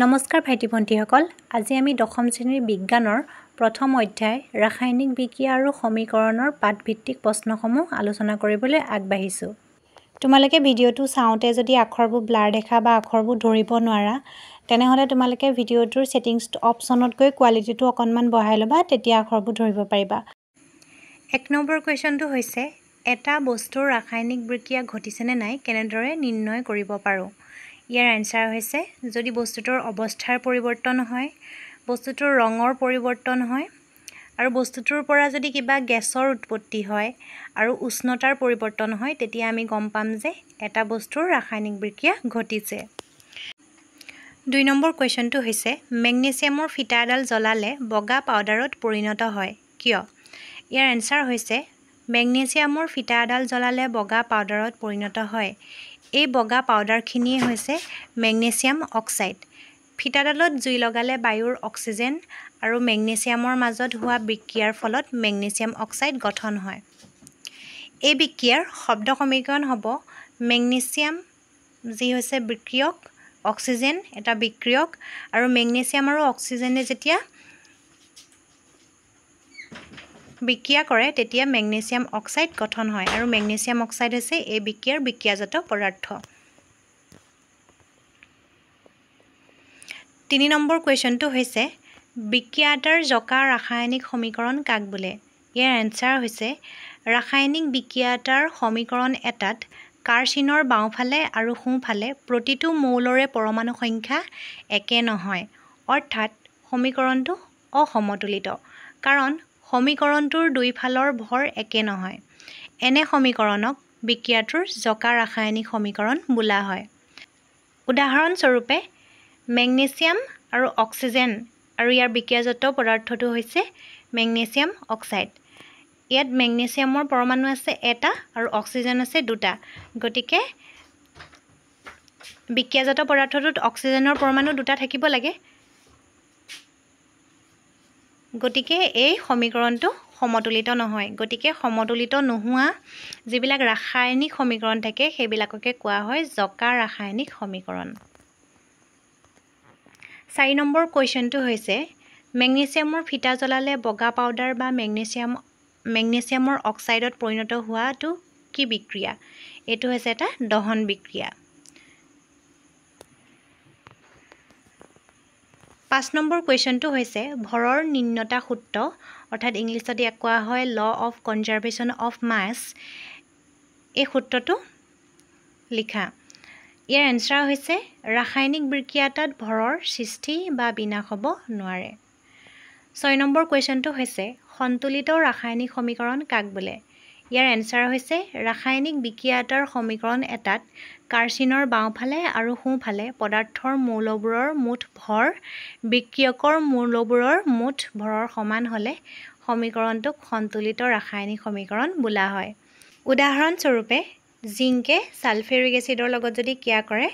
নমস্কাৰ ভাইটি ভণ্টিসকল, আজি আমি দশম শ্ৰেণীৰ বিজ্ঞানৰ প্ৰথম অধ্যায় ৰাসায়নিক বিক্ৰিয়া আৰু সমীকৰণৰ পাঠভিত্তিক প্ৰশ্নসমূহ আলোচনা কৰিবলৈ আগবাঢ়িছোঁ। তোমালোকে ভিডিঅ'টো চাওঁতে যদি আখৰবোৰ ব্লাৰ দেখা বা আখৰবোৰ ধৰিব নোৱাৰা, তেনেহ'লে তোমালোকে ভিডিঅ'টোৰ ছেটিংছ অপশ্যনত গৈ কোৱালিটিটো অকণমান বঢ়াই ল'বা, তেতিয়া আখৰবোৰ ধৰিব পাৰিবা। 1 নম্বৰ কুৱেশ্যনটো হৈছে, এটা বস্তুৰ ৰাসায়নিক বিক্ৰিয়া ঘটিছেনে নাই কেনেদৰে নিৰ্ণয় কৰিব পাৰোঁ? ইয়াৰ এনচাৰ হৈছে, যদি বস্তুটোৰ অৱস্থাৰ পৰিৱৰ্তন হয়, বস্তুটোৰ ৰঙৰ পৰিৱৰ্তন হয় আৰু বস্তুটোৰ পৰা যদি কিবা গেছৰ উৎপত্তি হয় আৰু উষ্ণতাৰ পৰিৱৰ্তন হয়, তেতিয়া আমি গম পাম যে এটা বস্তুৰ ৰাসায়নিক বিক্ৰিয়া ঘটিছে। 2 নম্বৰ কুৱেশ্যনটো হৈছে, মেগনেছিয়ামৰ ফিটা এডাল জ্বলালে বগা পাউডাৰত পৰিণত হয়, কিয়? ইয়াৰ এনচাৰ হৈছে, মেগনেছিয়ামৰ ফিটা এডাল জ্বলালে বগা পাউডাৰত পৰিণত হয়। এই বগা পাউডাৰখিনিয়ে হৈছে মেগনেছিয়াম অক্সাইড। ফিটাডালত জুই লগালে বায়ুৰ অক্সিজেন আৰু মেগনেছিয়ামৰ মাজত হোৱা বিক্ৰিয়াৰ ফলত মেগনেছিয়াম অক্সাইড গঠন হয়। এই বিক্ৰিয়াৰ শব্দ সমীকৰণ হ'ব মেগনেছিয়াম যি হৈছে বিক্ৰিয়ক, অক্সিজেন এটা বিক্ৰিয়ক আৰু মেগনেছিয়াম আৰু অক্সিজেনে যেতিয়া বিক্ৰিয়া কৰে তেতিয়া মেগনেছিয়াম অক্সাইড গঠন হয় আৰু মেগনেছিয়াম অক্সাইড হৈছে এই বিক্ৰিয়াৰ বিক্ৰিয়াজাত পদাৰ্থ। 3 নম্বৰ কুৱেশ্যনটো হৈছে, বিক্ৰিয়া এটাৰ জকা ৰাসায়নিক সমীকৰণ কাক বোলে? ইয়াৰ এনচাৰ হৈছে, ৰাসায়নিক বিক্ৰিয়া এটাৰ সমীকৰণ এটাত কাৰ্চিনৰ বাওঁফালে আৰু সোঁফালে প্ৰতিটো মৌলৰে পৰমাণু সংখ্যা একে নহয়, অৰ্থাৎ সমীকৰণটো অসমতুলিত, কাৰণ সমীকৰণটোৰ দুয়োফালৰ ভৰ একে নহয়। এনে সমীকৰণক বিক্ৰিয়াটোৰ জকা ৰাসায়নিক সমীকৰণ বোলা হয়। উদাহৰণস্বৰূপে, মেগনেছিয়াম আৰু অক্সিজেন আৰু ইয়াৰ বিক্ৰিয়াজাত পদাৰ্থটো হৈছে মেগনেছিয়াম অক্সাইড। ইয়াত মেগনেছিয়ামৰ পৰমাণু আছে এটা আৰু অক্সিজেন আছে দুটা, গতিকে বিক্ৰিয়াজাত পদাৰ্থটোত অক্সিজেনৰ পৰমাণু দুটা থাকিব লাগে। গতিকে এই সমীকৰণটো সমতুলিত নহয়। গতিকে সমতুলিত নোহোৱা যিবিলাক ৰাসায়নিক সমীকৰণ থাকে সেইবিলাককে কোৱা হয় জকা ৰাসায়নিক সমীকৰণ। 4 নম্বৰ কুৱেশ্যনটো হৈছে, মেগনেছিয়ামৰ ফিটা জ্বলালে বগা পাউডাৰ বা মেগনেছিয়ামৰ অক্সাইডত পৰিণত হোৱাটো কি বিক্ৰিয়া? এইটো হৈছে এটা দহন বিক্ৰিয়া। 5 নম্বৰ কুৱেশ্যনটো হৈছে, ভৰৰ নিম্নতা সূত্ৰ, অৰ্থাৎ ইংলিছত ইয়াক কোৱা হয় law of conservation of mass. এই সূত্ৰটো লিখা। ইয়াৰ এনচাৰ হৈছে, ৰাসায়নিক বিক্ৰিয়া এটাত ভৰৰ সৃষ্টি বা বিনাশ হ'ব নোৱাৰে। 6 নম্বৰ কুৱেশ্যনটো হৈছে, সন্তুলিত ৰাসায়নিক সমীকৰণ কাক বোলে? ইয়াৰ এনচাৰ হৈছে, ৰাসায়নিক বিক্ৰিয়া এটাৰ সমীকৰণ এটাত কাৰ্চিনৰ বাওঁফালে আৰু সোঁফালে পদাৰ্থৰ মৌলবোৰৰ মুঠ ভৰ বিক্ৰিয়কৰ মৌলবোৰৰ মুঠ ভৰৰ সমান হ'লে সমীকৰণটোক সন্তুলিত ৰাসায়নিক সমীকৰণ বোলা হয়। উদাহৰণস্বৰূপে, জিংকে ছালফিউৰিক এচিডৰ লগত যদি ক্ৰিয়া কৰে,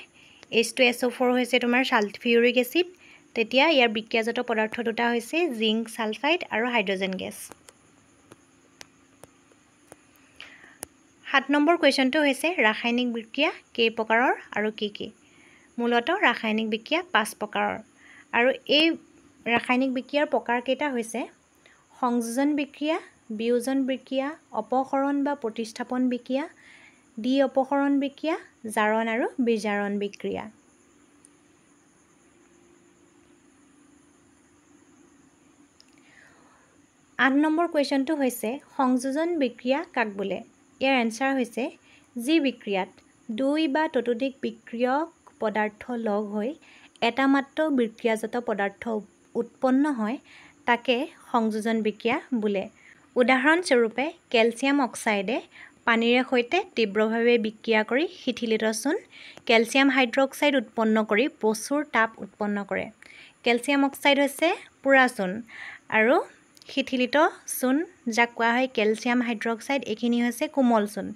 H2SO4 হৈছে তোমাৰ ছালফিউৰিক এচিড, তেতিয়া ইয়াৰ বিক্ৰিয়াজাত পদাৰ্থ দুটা হৈছে জিংক ছালফাইড আৰু হাইড্ৰজেন গেছ। 7 নম্বৰ কুৱেশ্যনটো হৈছে, ৰাসায়নিক বিক্ৰিয়া কেই প্ৰকাৰৰ আৰু কি কি? মূলতঃ ৰাসায়নিক বিক্ৰিয়া 5 প্ৰকাৰৰ আৰু এই ৰাসায়নিক বিক্ৰিয়াৰ প্ৰকাৰকেইটা হৈছে সংযোজন বিক্ৰিয়া, বিয়োজন বিক্ৰিয়া, অপসৰণ বা প্ৰতিস্থাপন বিক্ৰিয়া, দ্বি-অপসৰণ বিক্ৰিয়া, জাৰণ আৰু বিজাৰণ বিক্ৰিয়া। 8 নম্বৰ কুৱেশ্যনটো হৈছে, সংযোজন বিক্ৰিয়া কাক বোলে? ইয়াৰ এনচাৰ হৈছে, যি বিক্ৰিয়াত 2 বা ততোধিক বিক্ৰিয়ক পদাৰ্থ লগ হৈ এটা মাত্ৰ বিক্ৰিয়াজাত পদাৰ্থ উৎপন্ন হয় তাকে সংযোজন বিক্ৰিয়া বোলে। উদাহৰণস্বৰূপে, কেলছিয়াম অক্সাইডে পানীৰে সৈতে তীব্ৰভাৱে বিক্ৰিয়া কৰি শিথিলিত চূণ কেলছিয়াম হাইড্ৰক্সাইড উৎপন্ন কৰি প্ৰচুৰ তাপ উৎপন্ন কৰে। কেলছিয়াম অক্সাইড হৈছে পোৰা চূণ আৰু শিথিলিত চূণ যাক কোৱা হয় কেলছিয়াম হাইড্ৰক্সাইড, এইখিনি হৈছে কোমল চূণ।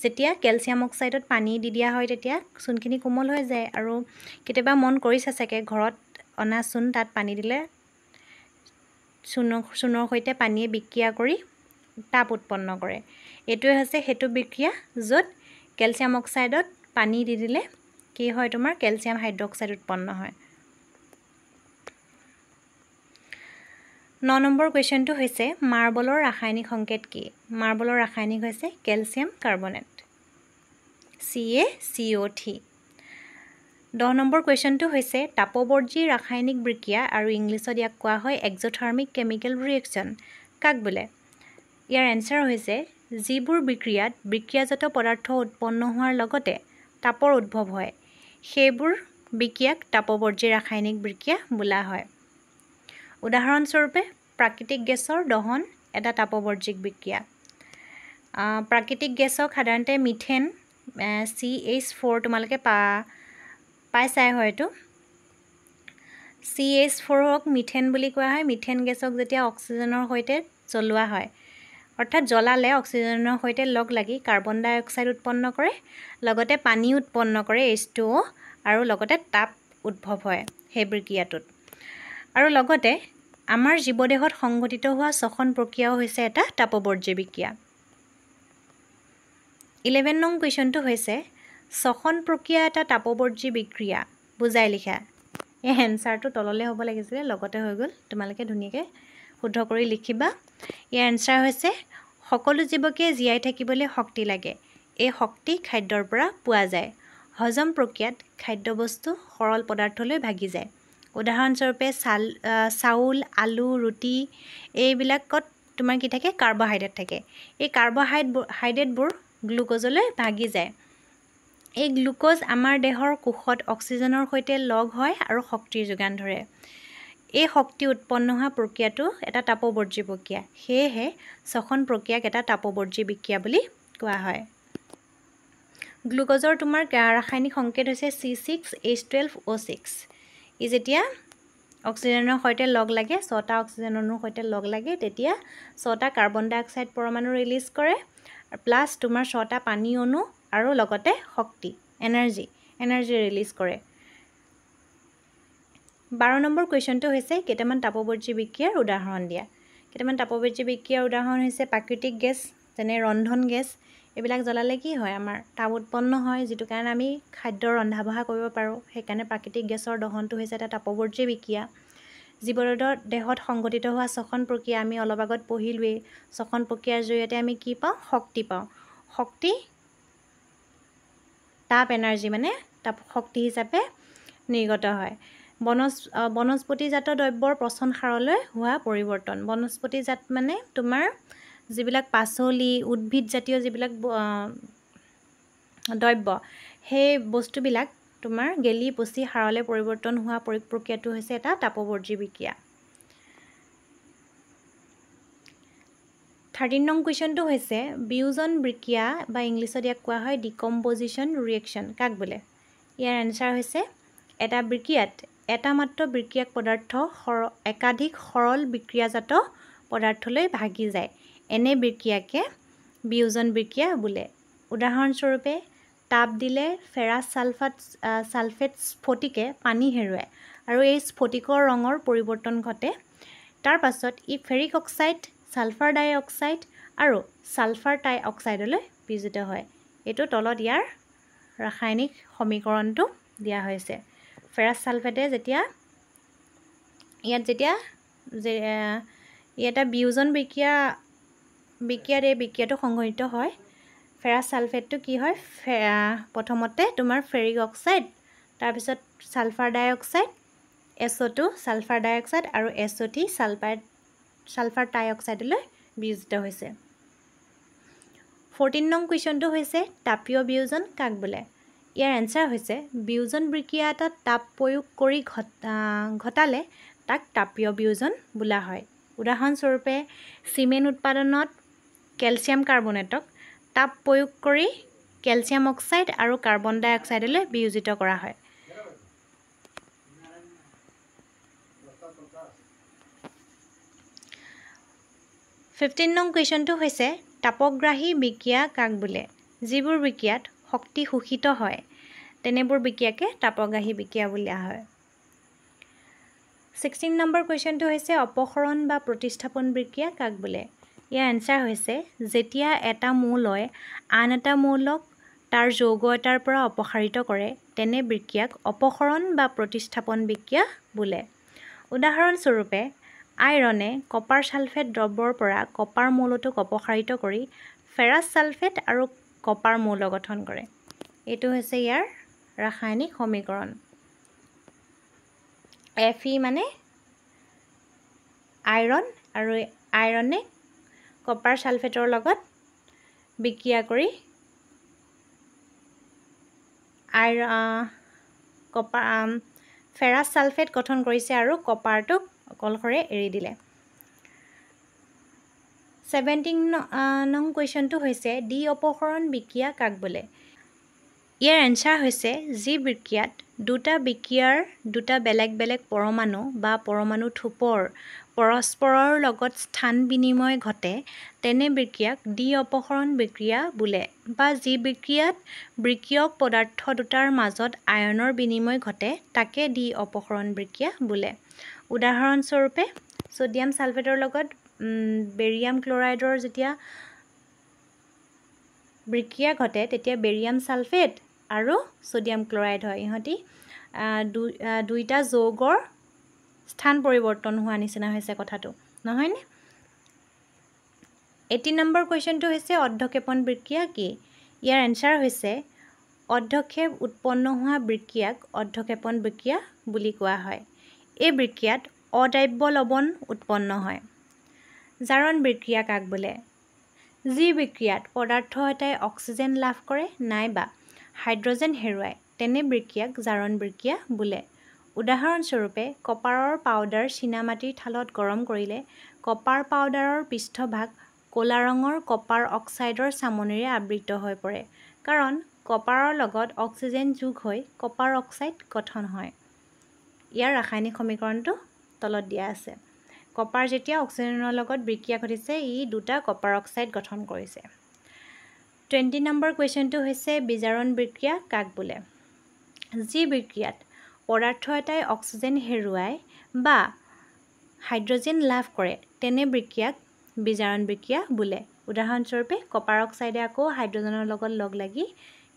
যেতিয়া কেলছিয়াম অক্সাইডত পানী দি দিয়া হয় তেতিয়া চূণখিনি কোমল হৈ যায় আৰু কেতিয়াবা মন কৰিছে চাগে ঘৰত অনা চূণ তাত পানী দিলে চূণৰ সৈতে পানীয়ে বিক্ৰিয়া কৰি তাপ উৎপন্ন কৰে। এইটোৱে হৈছে সেইটো বিক্ৰিয়া য'ত কেলছিয়াম অক্সাইডত পানী দি দিলে কি হয় তোমাৰ কেলছিয়াম হাইড্ৰক্সাইড উৎপন্ন হয়। 9 নম্বৰ কুৱেশ্যনটো হৈছে মাৰ্বলৰ ৰাসায়নিক সংকেত কি? মাৰ্বলৰ ৰাসায়নিক হৈছে কেলছিয়াম কাৰ্বনেট CaCO3। 10 নম্বৰ কুৱেশ্যনটো হৈছে তাপবৰ্জী ৰাসায়নিক বিক্ৰিয়া আৰু ইংলিছত ইয়াক কোৱা হয় এক্সোথাৰ্মিক কেমিকেল ৰিয়েকশ্যন কাক বোলে? ইয়াৰ এনচাৰ হৈছে যিবোৰ বিক্ৰিয়াত বিক্ৰিয়াজাত পদাৰ্থ উৎপন্ন হোৱাৰ লগতে তাপৰ উদ্ভৱ হয় সেইবোৰ বিক্ৰিয়াক তাপবৰ্জী ৰাসায়নিক বিক্ৰিয়া বোলা হয়। উদাহৰণস্বৰূপে প্ৰাকৃতিক গেছৰ দহন এটা তাপবৰ্জিক বিক্ৰিয়া। প্ৰাকৃতিক গেছক সাধাৰণতে মিথেন CH4 তোমালোকে পাইছাই হয়তো। CH4ক মিথেন বুলি কোৱা হয়। মিথেন গেছক যেতিয়া অক্সিজেনৰ সৈতে জ্বলোৱা হয় অৰ্থাৎ জ্বলালে অক্সিজেনৰ সৈতে লগ লাগি কাৰ্বন ডাই অক্সাইড উৎপন্ন কৰে, লগতে পানী উৎপন্ন কৰে H2O, আৰু লগতে তাপ উদ্ভৱ হয় সেই বিক্ৰিয়াটোত। আৰু লগতে আমাৰ জীৱদেহত সংঘটিত হোৱা শ্বসন প্ৰক্ৰিয়াও হৈছে এটা তাপবৰ্জী বিক্ৰিয়া। 11 নং কুৱেশ্যনটো হৈছে শ্বসন প্ৰক্ৰিয়া এটা তাপবৰ্জী বিক্ৰিয়া বুজাই লিখা। এই এনচাৰটো তললৈ হ'ব লাগিছিলে, লগতে হৈ গ'ল। তোমালোকে ধুনীয়াকৈ শুদ্ধ কৰি লিখিবা। ইয়াৰ এনচাৰ হৈছে সকলো জীৱকে জীয়াই থাকিবলৈ শক্তি লাগে। এই শক্তি খাদ্যৰ পৰা পোৱা যায়। হজম প্ৰক্ৰিয়াত খাদ্যবস্তু সৰল পদাৰ্থলৈ ভাগি যায়। উদাহৰণস্বৰূপে চাউল, আলু, ৰুটি এইবিলাকত তোমাৰ কি থাকে? কাৰ্বহাইড্ৰেট থাকে। এই কাৰ্বহাইড্ৰেটবোৰ গ্লুক'জলৈ ভাগি যায়। এই গ্লুক'জ আমাৰ দেহৰ কোষত অক্সিজেনৰ সৈতে লগ হয় আৰু শক্তিৰ যোগান ধৰে। এই শক্তি উৎপন্ন হোৱা প্ৰক্ৰিয়াটো এটা তাপবৰ্জী প্ৰক্ৰিয়া। সেয়েহে শ্বসন প্ৰক্ৰিয়াক এটা তাপবৰ্জী বিক্ৰিয়া বুলি কোৱা হয়। গ্লুক'জৰ তোমাৰ ৰাসায়নিক সংকেত হৈছে C6H12O6। ই যেতিয়া অক্সিজেনৰ সৈতে লগ লাগে, 6টা অক্সিজেন অণুৰ সৈতে লগ লাগে, তেতিয়া 6টা কাৰ্বন ডাই অক্সাইড পৰমাণু ৰিলিজ কৰে, প্লাছ তোমাৰ 6টা পানী অণু আৰু লগতে শক্তি এনাৰ্জি ৰিলিজ কৰে। 12 নম্বৰ কুৱেশ্যনটো হৈছে কেইটামান তাপবৰ্জী বিক্ৰিয়াৰ উদাহৰণ দিয়া। কেইটামান তাপবৰ্জী বিক্ৰিয়াৰ উদাহৰণ হৈছে প্ৰাকৃতিক গেছ, যেনে ৰন্ধন গেছ। এইবিলাক জ্বলালে কি হয়? আমাৰ তাপ উৎপন্ন হয়, যিটো কাৰণে আমি খাদ্য ৰন্ধা বঢ়া কৰিব পাৰোঁ। সেইকাৰণে প্ৰাকৃতিক গেছৰ দহনটো হৈছে এটা তাপবৰ্জী বিক্ৰিয়া। জীৱদেহত সংঘটিত হোৱা শ্বসন প্ৰক্ৰিয়া আমি অলপ আগত পঢ়িলোৱেই। শ্বসন প্ৰক্ৰিয়াৰ জৰিয়তে আমি কি পাওঁ? শক্তি পাওঁ। শক্তি তাপ এনাৰ্জি মানে তাপ শক্তি হিচাপে নিৰ্গত হয়। বনস্পতিজাত দ্ৰব্যৰ পচন সাৰলৈ হোৱা পৰিৱৰ্তন। বনস্পতিজাত মানে তোমাৰ যিবিলাক পাচলি, উদ্ভিদজাতীয় যিবিলাক দ্ৰব্য, সেই বস্তুবিলাক তোমাৰ গেলি পচি সাৰলৈ পৰিৱৰ্তন হোৱা প্ৰক্ৰিয়াটো হৈছে এটা তাপবৰ্জী বিক্ৰিয়া। 13 নং কুৱেশ্যনটো হৈছে বিয়োজন বিক্ৰিয়া বা ইংলিছত ইয়াক কোৱা হয় ডিকম্পজিশ্যন ৰিয়েকশ্যন কাক বোলে? ইয়াৰ এনচাৰ হৈছে এটা বিক্ৰিয়াত এটা মাত্ৰ বিক্ৰিয়ক পদাৰ্থ একাধিক সৰল বিক্ৰিয়াজাত পদাৰ্থলৈ ভাগি যায়। এনে বিক্ৰিয়াকে বিয়োজন বিক্ৰিয়া বোলে। উদাহৰণস্বৰূপে তাপ দিলে ফেৰাছ ছালফেট স্ফটিকে পানী হেৰুৱায় আৰু এই স্ফটিকৰ ৰঙৰ পৰিৱৰ্তন ঘটে। তাৰ পাছত ই ফেৰিক অক্সাইড, ছালফাৰ ডাই অক্সাইড আৰু ছালফাৰ ট্ৰাই অক্সাইডলৈ বিয়োজিত হয়। এইটো তলত ইয়াৰ ৰাসায়নিক সমীকৰণটো দিয়া হৈছে। ফেৰাছ ছালফেটে ইয়াত এটা বিয়োজন বিক্ৰিয়াত এই বিক্ৰিয়াটো সংঘটিত হয়। ফেৰাছ ছালফেটটো কি হয়? প্ৰথমতে তোমাৰ ফেৰিক অক্সাইড, তাৰপিছত ছালফাৰ ডাই অক্সাইড, SO2 ছালফাৰ ডাই অক্সাইড আৰু SO3 ছালফাৰ ট্ৰাই অক্সাইডলৈ বিয়োজিত হৈছে। 14 নং কুৱেশ্যনটো হৈছে তাপীয় বিয়োজন কাক বোলে? ইয়াৰ এনচাৰ হৈছে বিয়োজন বিক্ৰিয়া এটাত তাপ প্ৰয়োগ কৰি ঘটালে তাক তাপীয় বিয়োজন বোলা হয়। উদাহৰণস্বৰূপে চিমেণ্ট উৎপাদনত কেলছিয়াম কাৰ্বনেটক তাপ প্ৰয়োগ কৰি কেলছিয়াম অক্সাইড আৰু কাৰ্বন ডাই অক্সাইডলৈ বিয়োজিত কৰা হয়। ফিফটিন নং কুৱেশ্যনটো হৈছে তাপগ্ৰাহী বিক্ৰিয়া কাক বোলে? যিবোৰ বিক্ৰিয়াত শক্তি শোষিত হয় তেনেবোৰ বিক্ৰিয়াকে তাপগ্ৰাহী বিক্ৰিয়া বোলা হয়। 16 নম্বৰ কুৱেশ্যনটো হৈছে অপসৰণ বা প্ৰতিস্থাপন বিক্ৰিয়া কাক বোলে? ইয়াৰ এনচাৰ হৈছে যেতিয়া এটা মৌলই আন এটা মৌলক তাৰ যৌগ এটাৰ পৰা অপসাৰিত কৰে তেনে বিক্ৰিয়াক অপসৰণ বা প্ৰতিস্থাপন বিক্ৰিয়া বোলে। উদাহৰণস্বৰূপে আইৰণে কপাৰ ছালফেট দ্ৰৱৰ পৰা কপাৰ মৌলটোক অপসাৰিত কৰি ফেৰাছ ছালফেট আৰু কপাৰ মৌল গঠন কৰে। এইটো হৈছে ইয়াৰ ৰাসায়নিক সমীকৰণ। Fe মানে আইৰণ আৰু আইৰণে কপাৰ ছালফেটৰ লগত বিক্ৰিয়া কৰি ফেৰাছ ছালফেট গঠন কৰিছে আৰু কপাৰটোক অকলশৰে এৰি দিলে। 17 নং কুৱেশ্যনটো হৈছে ডি অপসৰণ বিক্ৰিয়া কাক বোলে? ইয়াৰ এনচাৰ হৈছে যি বিক্ৰিয়াত দুটা বিক্ৰিয়াৰ দুটা বেলেগ বেলেগ পৰমাণু বা পৰমাণু থোপৰ পৰস্পৰৰ লগত স্থান বিনিময় ঘটে তেনে বিক্ৰিয়াক ডি অপসৰণ বিক্ৰিয়া বোলে, বা যি বিক্ৰিয়াত বিক্ৰিয়ক পদাৰ্থ দুটাৰ মাজত আয়নৰ বিনিময় ঘটে তাকে ডি অপসৰণ বিক্ৰিয়া বোলে। উদাহৰণস্বৰূপে ছ'ডিয়াম ছালফেটৰ লগত বেৰিয়াম ক্লৰাইডৰ যেতিয়া বিক্ৰিয়া ঘটে তেতিয়া বেৰিয়াম ছালফেট আৰু ছ'ডিয়াম ক্লৰাইড হয়। ইহঁতি দুইটা যৌগৰ স্থান পৰিৱৰ্তন হোৱা নিচিনা হৈছে কথাটো, নহয়নে? 18 নম্বৰ কুৱেশ্যনটো হৈছে অৰ্ধক্ষেপণ বিক্ৰিয়া কি? ইয়াৰ এনচাৰ হৈছে অৰ্ধক্ষেপ উৎপন্ন হোৱা বিক্ৰিয়াক অৰ্ধক্ষেপণ বিক্ৰিয়া বুলি কোৱা হয়। এই বিক্ৰিয়াত অদ্ৰাব্য লৱণ উৎপন্ন হয়। জাৰণ বিক্ৰিয়া কাক বোলে? যি বিক্ৰিয়াত পদাৰ্থ এটাই অক্সিজেন লাভ কৰে নাইবা হাইড্ৰজেন হেৰুৱায় তেনে বিক্ৰিয়াক জাৰণ বিক্ৰিয়া বোলে। উদাহৰণস্বৰূপে কপাৰৰ পাউডাৰ চীনামাটিৰ থালত গৰম কৰিলে কপাৰ পাউডাৰৰ পৃষ্ঠভাগ ক'লা ৰঙৰ কপাৰ অক্সাইডৰ চামনিৰে আবৃত হৈ পৰে, কাৰণ কপাৰৰ লগত অক্সিজেন যোগ হৈ কপাৰ অক্সাইড গঠন হয়। ইয়াৰ ৰাসায়নিক সমীকৰণটো তলত দিয়া আছে। কপাৰ যেতিয়া অক্সিজেনৰ লগত বিক্ৰিয়া ঘটিছে ই দুটা কপাৰ অক্সাইড গঠন কৰিছে। 20 নম্বৰ কুৱেশ্যনটো হৈছে বিজাৰণ বিক্ৰিয়া কাক বোলে? যি বিক্ৰিয়াত পদাৰ্থ এটাই অক্সিজেন হেৰুৱায় বা হাইড্ৰজেন লাভ কৰে তেনে বিক্ৰিয়াক বিজাৰণ বিক্ৰিয়া বোলে। উদাহৰণস্বৰূপে কপাৰ অক্সাইডে আকৌ হাইড্ৰজেনৰ লগত লগ লাগি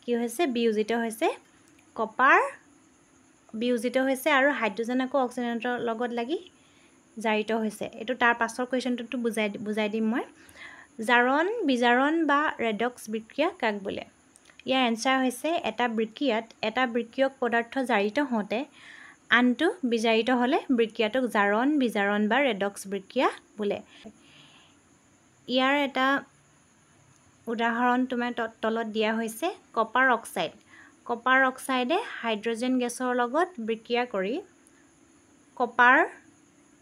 কি হৈছে বিয়োজিত হৈছে, কপাৰ বিয়োজিত হৈছে আৰু হাইড্ৰজেন আকৌ অক্সিজেনৰ লগত লাগি জাৰিত হৈছে। এইটো তাৰ পাছৰ কুৱেশ্যনটোতো বুজাই দিম মই। জাৰণ বিজাৰণ বা ৰেডক্স বিক্ৰিয়া কাক বোলে? ইয়াৰ এনচাৰ হৈছে এটা বিক্ৰিয়াত এটা বিক্ৰিয়ক পদাৰ্থ জাৰিত হওঁতে আনটো বিজাৰিত হ'লে বিক্ৰিয়াটোক জাৰণ বিজাৰণ বা ৰেডক্স বিক্ৰিয়া বোলে। ইয়াৰ এটা উদাহৰণ তোমাৰ তলত দিয়া হৈছে কপাৰ অক্সাইড। কপাৰ অক্সাইডে হাইড্ৰজেন গেছৰ লগত বিক্ৰিয়া কৰি কপাৰ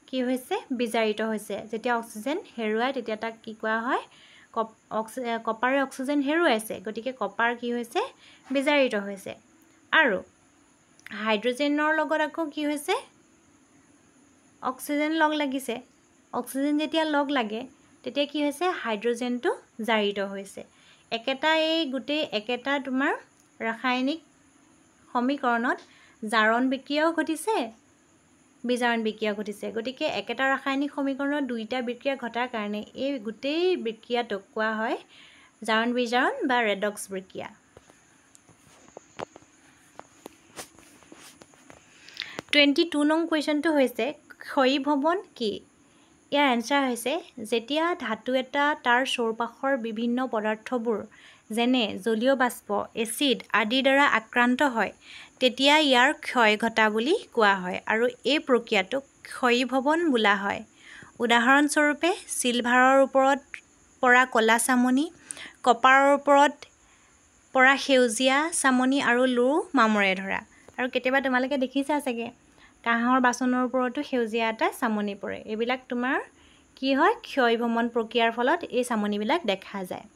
কি হৈছে বিজাৰিত হৈছে। যেতিয়া অক্সিজেন হেৰুৱায় তেতিয়া তাক কি কোৱা হয়? কপাৰে অক্সিজেন হেৰুৱাইছে, গতিকে কপাৰ কি হৈছে বিজাৰিত হৈছে। আৰু হাইড্ৰজেনৰ লগত আকৌ কি হৈছে অক্সিজেন লগ লাগিছে। অক্সিজেন যেতিয়া লগ লাগে তেতিয়া কি হৈছে হাইড্ৰজেনটো জাৰিত হৈছে। একেটা তোমাৰ ৰাসায়নিক সমীকৰণত জাৰণ বিক্ৰিয়াও ঘটিছে বিজাৰণ বিক্ৰিয়া ঘটিছে। গতিকে একেটা ৰাসায়নিক সমীকৰণত দুইটা বিক্ৰিয়া ঘটাৰ কাৰণে এই গোটেই বিক্ৰিয়াটোক কোৱা হয় জাৰণ বিজাৰণ বা ৰেডক্স বিক্ৰিয়া। 22 নং কুৱেশ্যনটো হৈছে ক্ষয়ীভৱন কি? ইয়াৰ এনচাৰ হৈছে যেতিয়া ধাতু এটা তাৰ চৌপাশৰ বিভিন্ন পদাৰ্থবোৰ যেনে জলীয় বাষ্প, এচিড আদিৰ দ্বাৰা আক্ৰান্ত হয় তেতিয়া ইয়াৰ ক্ষয় ঘটা বুলি কোৱা হয় আৰু এই প্ৰক্ৰিয়াটোক ক্ষয়ীভৱন বোলা হয়। উদাহৰণস্বৰূপে চিলভাৰৰ ওপৰত পৰা ক'লা চামনি, কপাৰৰ ওপৰত পৰা সেউজীয়া চামনি আৰু লো মামৰে ধৰা। আৰু কেতিয়াবা তোমালোকে দেখিছা চাগে কাঁহৰ বাচনৰ ওপৰতো সেউজীয়া এটা চামনি পৰে। এইবিলাক তোমাৰ কি হয় ক্ষয়ীভৱন প্ৰক্ৰিয়াৰ ফলত এই চামনিবিলাক দেখা যায়।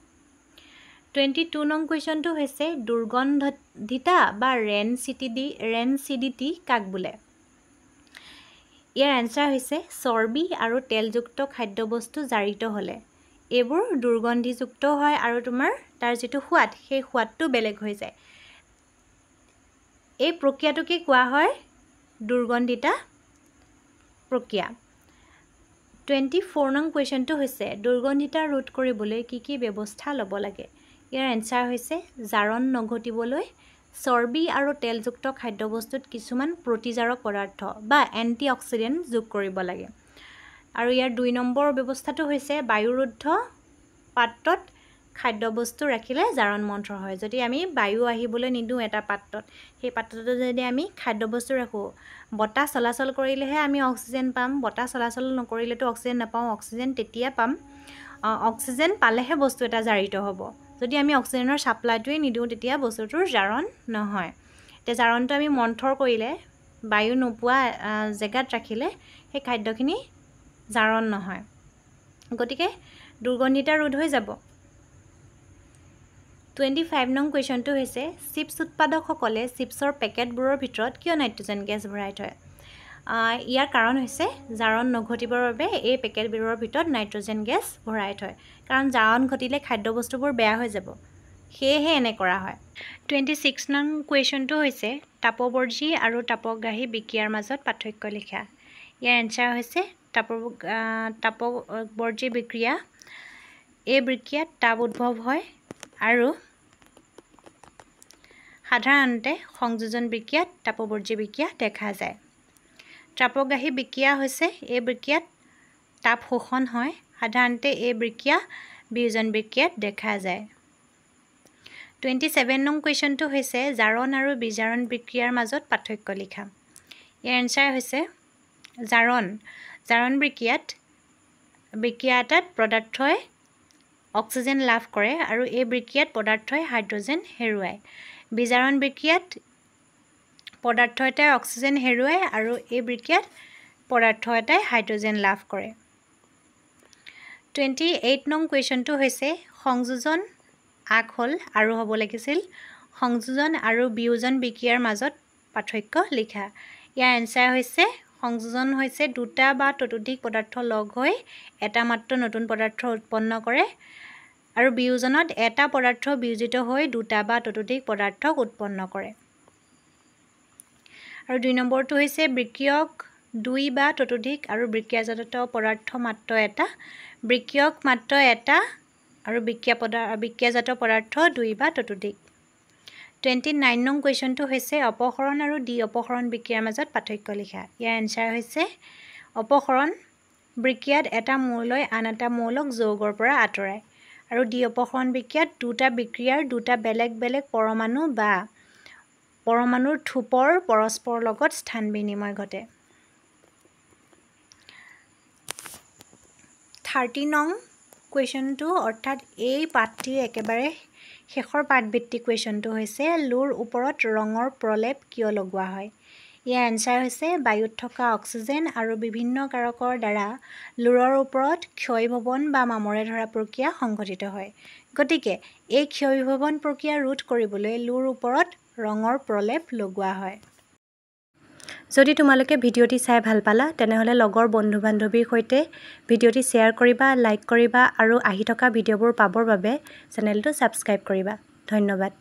22 নং কুৱেশ্যনটো হৈছে দুৰ্গন্ধিতা বা ৰেনচিডিটি কাক বোলে? ইয়াৰ এনচাৰ হৈছে চৰ্বি আৰু তেলযুক্ত খাদ্যবস্তু জাৰিত হ'লে এইবোৰ দুৰ্গন্ধিযুক্ত হয় আৰু তোমাৰ তাৰ যিটো সোৱাদ সেই সোৱাদটো বেলেগ হৈ যায়। এই প্ৰক্ৰিয়াটোকে কোৱা হয় দুৰ্গন্ধিতা প্ৰক্ৰিয়া। 24 নং কুৱেশ্যনটো হৈছে দুৰ্গন্ধিতা ৰোধ কৰিবলৈ কি কি ব্যৱস্থা ল'ব লাগে? ইয়াৰ এনচাৰ হৈছে জাৰণ নঘটিবলৈ চৰ্বি আৰু তেলযুক্ত খাদ্যবস্তুত কিছুমান প্ৰতিজাৰক পদাৰ্থ বা এণ্টি অক্সিডেণ্ট যোগ কৰিব লাগে। আৰু ইয়াৰ 2 নম্বৰ ব্যৱস্থাটো হৈছে বায়ুৰুদ্ধ পাত্ৰত খাদ্যবস্তু ৰাখিলে জাৰণ মন্থৰ হয়। যদি আমি বায়ু আহিবলৈ নিদিওঁ এটা পাত্ৰত, সেই পাত্ৰটো যদি আমি খাদ্যবস্তু ৰাখোঁ, বতাহ চলাচল কৰিলেহে আমি অক্সিজেন পাম। বতাহ চলাচল নকৰিলেতো অক্সিজেন নাপাওঁ। অক্সিজেন তেতিয়া পাম, অক্সিজেন পালেহে বস্তু এটা জাৰিত হ'ব। যদি আমি অক্সিজেনৰ ছাপ্লাইটোৱে নিদিওঁ, তেতিয়া বস্তুটোৰ জাৰণ নহয়। এতিয়া জাৰণটো আমি মন্থৰ কৰিলে, বায়ু নোপোৱা জেগাত ৰাখিলে সেই খাদ্যখিনি জাৰণ নহয়, গতিকে দুৰ্গন্ধিতা ৰোধ হৈ যাব। 25 নং কুৱেশ্যনটো হৈছে চিপছ উৎপাদকসকলে চিপছৰ পেকেটবোৰৰ ভিতৰত কিয় নাইট্ৰজেন গেছ ভৰাই থয়? ইয়াৰ কাৰণ হৈছে জাৰণ নঘটিবৰ বাবে এই পেকেটবোৰৰ ভিতৰত নাইট্ৰজেন গেছ ভৰাই থয়, কাৰণ জাৰণ ঘটিলে খাদ্যবস্তুবোৰ বেয়া হৈ যাব, সেয়েহে এনে কৰা হয়। 26 নং কুৱেশ্যনটো হৈছে তাপবৰ্জী আৰু তাপগ্ৰাহী বিক্ৰিয়াৰ মাজত পাৰ্থক্য লিখা। ইয়াৰ এনচাৰ হৈছে তাপবৰ্জী বিক্ৰিয়া। এই বিক্ৰিয়াত তাপ উদ্ভৱ হয় আৰু সাধাৰণতে সংযোজন বিক্ৰিয়াত তাপবৰ্জী বিক্ৰিয়া দেখা যায়। তাপগ্ৰাহী বিক্ৰিয়া হৈছে এই বিক্ৰিয়াত তাপ শোষণ হয়। সাধাৰণতে এই বিক্ৰিয়া বিয়োজন বিক্ৰিয়াত দেখা যায়। 27 নং কুৱেশ্যনটো হৈছে জাৰণ আৰু বিজাৰণ বিক্ৰিয়াৰ মাজত পাৰ্থক্য লিখা। ইয়াৰ এনচাৰ হৈছে জাৰণ বিক্ৰিয়া এটাত পদাৰ্থই অক্সিজেন লাভ কৰে আৰু এই বিক্ৰিয়াত পদাৰ্থই হাইড্ৰজেন হেৰুৱায়। বিজাৰণ বিক্ৰিয়াত পদাৰ্থ এটাই অক্সিজেন হেৰুৱায় আৰু এই বিক্ৰিয়াত পদাৰ্থ এটাই হাইড্ৰজেন লাভ কৰে। 28 নং কুৱেশ্যনটো হৈছে সংযোজন হ'ল আৰু হ'ব লাগিছিল সংযোজন আৰু বিয়োজন বিক্ৰিয়াৰ মাজত পাৰ্থক্য লিখা। ইয়াৰ এনচাৰ হৈছে সংযোজন হৈছে দুটা বা ততোধিক পদাৰ্থ লগ হৈ এটা মাত্ৰ নতুন পদাৰ্থ উৎপন্ন কৰে আৰু বিয়োজনত এটা পদাৰ্থ বিয়োজিত হৈ দুটা বা ততোধিক পদাৰ্থক উৎপন্ন কৰে। আৰু 2 নম্বৰটো হৈছে বিক্ৰিয়ক দুই বা ততোধিক আৰু বিক্ৰিয়াজাত পদাৰ্থ মাত্ৰ এটা। বিক্ৰিয়ক মাত্ৰ এটা আৰু বিক্ৰিয়াজাত পদাৰ্থ দুই বা ততোধিক। 29 নং কুৱেশ্যনটো হৈছে অপসৰণ আৰু দ্বি অপসৰণ বিক্ৰিয়াৰ মাজত পাৰ্থক্য লিখা। ইয়াৰ এনচাৰ হৈছে অপসৰণ বিক্ৰিয়াত এটা মৌলই আন এটা মৌলক যৌগৰ পৰা আঁতৰায় আৰু দ্বি অপসৰণ বিক্ৰিয়াত দুটা বিক্ৰিয়াৰ দুটা বেলেগ বেলেগ পৰমাণু বা পৰমাণুৰ থোপৰ পৰস্পৰৰ লগত স্থান বিনিময় ঘটে। 30 নং কুৱেশ্যনটো অৰ্থাৎ এই পাঠটিৰ একেবাৰে শেষৰ পাঠভিত্তিক কুৱেশ্যনটো হৈছে লোৰ ওপৰত ৰঙৰ প্ৰলেপ কিয় লগোৱা হয়? ইয়াৰ এনচাৰ হৈছে বায়ুত থকা অক্সিজেন আৰু বিভিন্ন কাৰকৰ দ্বাৰা লোৰৰ ওপৰত ক্ষয়ভৱন বা মামৰে ধৰা প্ৰক্ৰিয়া সংঘটিত হয়। গতিকে এই ক্ষয়ভৱন প্ৰক্ৰিয়া ৰোধ কৰিবলৈ লোৰ ওপৰত ৰঙৰ প্ৰলেপ লগোৱা হয়। যদি তোমালোকে ভিডিঅ'টি চাই ভাল পালা, তেনেহ'লে লগৰ বন্ধু-বান্ধৱীৰ সৈতে ভিডিঅ'টি শ্বেয়াৰ কৰিবা, লাইক কৰিবা আৰু আহি থকা ভিডিঅ'বোৰ পাবৰ বাবে চেনেলটো ছাবস্ক্ৰাইব কৰিবা। ধন্যবাদ।